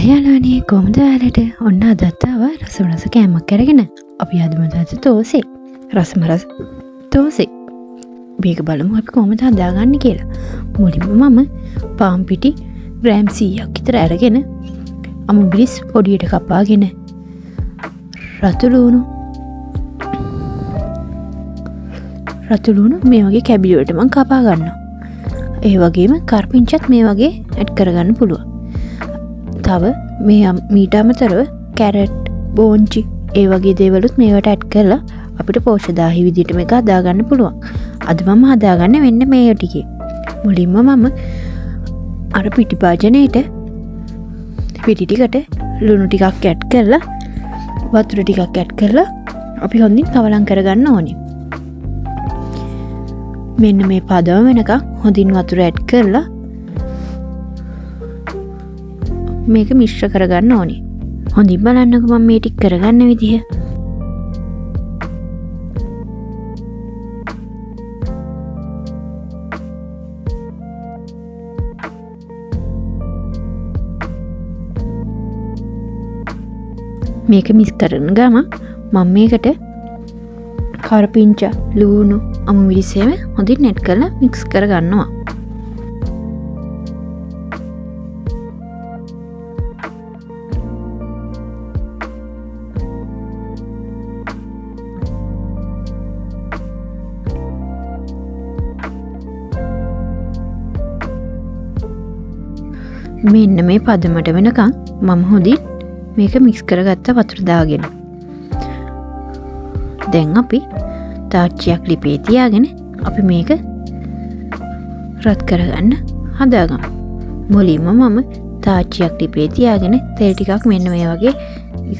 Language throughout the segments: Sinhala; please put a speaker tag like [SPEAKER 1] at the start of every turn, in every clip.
[SPEAKER 1] හයාලානේ කොහොමද ඔයාලට ඔන්න අදත් ආවා රස කෑමක් අරගෙන අපි අද මොනවද තෝසේ රස තෝසේ මේක බලමු අපි කොහොමද හදාගන්නේ කියලා. මුලින්ම මම පාන් පිටි ග්‍රෑම් 100ක් විතර අරගෙන අමුබිරිස් පොඩියට කපාගෙන රතු ලුණු මේ වගේ කැබලි වලට මම කපා ගන්නවා. ඒ වගේම කරපිංචත් මේ වගේ ඇඩ් කරගන්න පුළුවන්. තව මේ මීට අමතරව කැරට් බෝංචි ඒ වගේ දේවලුත් මේවට ඇඩ් කරලා අපිට පෝෂ්‍යදායී විදිහට මේක හදාගන්න පුළුවන්. අද මම හදාගන්නේ මෙන්න මේ ටිකේ. මුලින්ම මම අර පිටි භාජනයේට පිටි ටිකට ලුණු ටිකක් ඇඩ් කරලා වතුර ටිකක් ඇඩ් කරලා අපි හොඳින් කවලම් කරගන්න ඕනේ. මෙන්න මේ පදම වෙනකම් හොඳින් වතුර ඇඩ් කරලා මේක මිශ්‍ර කරගන්න ඕනේ. හොඳින් බලන්නකෝ මම මේ ටික කරගන්න විදිහ. මේක මික්ස් කරන ගම මම මේකට කරපිංචා ලුණු අමුමිරිසෙම හොඳින් ඇඩ් කරලා මික්ස් කරගන්නවා. මෙන්න මේ පදමට වෙනකම් මම හොඳින් මේක මික්ස් කරගත්ත වතුර දාගෙන දැන් අපි තාච්චියක් ලිපේ තියාගෙන අපි මේක රත් කරගන්න හදාගමු. මුලින්ම මම තාච්චියක් ලිපේ තියාගෙන තෙල් ටිකක් මෙන්න මේ වගේ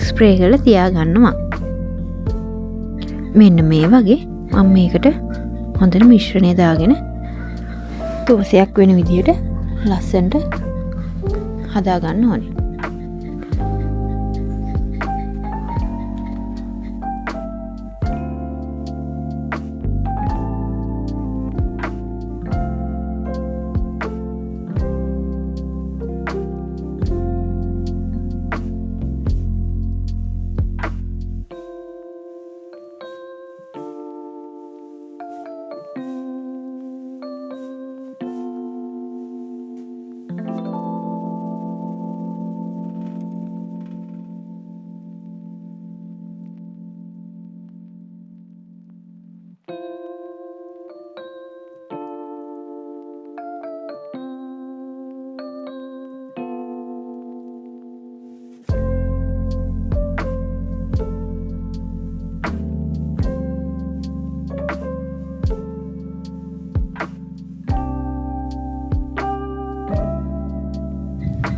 [SPEAKER 1] ස්ප්‍රේ කරලා තියාගන්නවා. මෙන්න මේ වගේ මම මේකට හොඳට මිශ්‍රණය දාගෙන තෝසයක් වෙන විදිහට ලස්සනට හදාගන්න ඕනේ.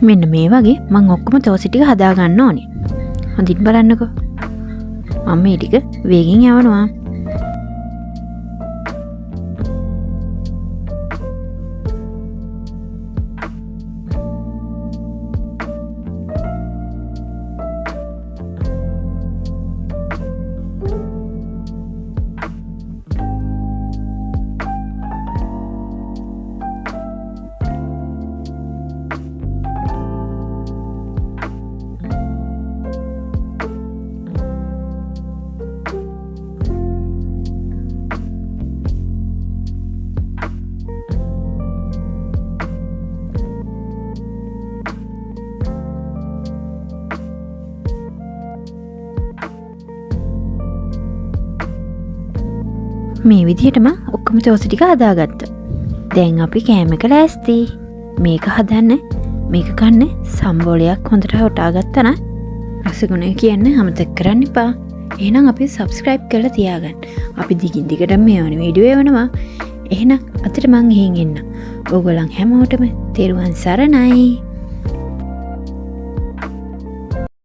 [SPEAKER 1] මෙන්න මේ වගේ මම ඔක්කොම තෝසි ටික හදාගන්න ඕනේ. හොඳින් බලන්නකෝ. මම මේ ටික වේගෙන් යවනවා. මේ විදිහටම ඔක්කොම තෝසි ටික හදාගත්තා. දැන් අපි කෑම එක ලෑස්ති. මේක හදන්න මේක කන්න සම්බෝලයක් හොඳට හොටා ගත්තා නම් රසගුණය කියන්න අමතක කරන්න එපා. එහෙනම් අපි subscribe කරලා තියාගන්න. අපි දිගින් දිගටම මේ වගේ වීඩියෝ එවනවා. එහෙනම් අතට මං ගිහින් එන්න. ඕගොල්ලන් හැමෝටම තෙරුවන් සරණයි.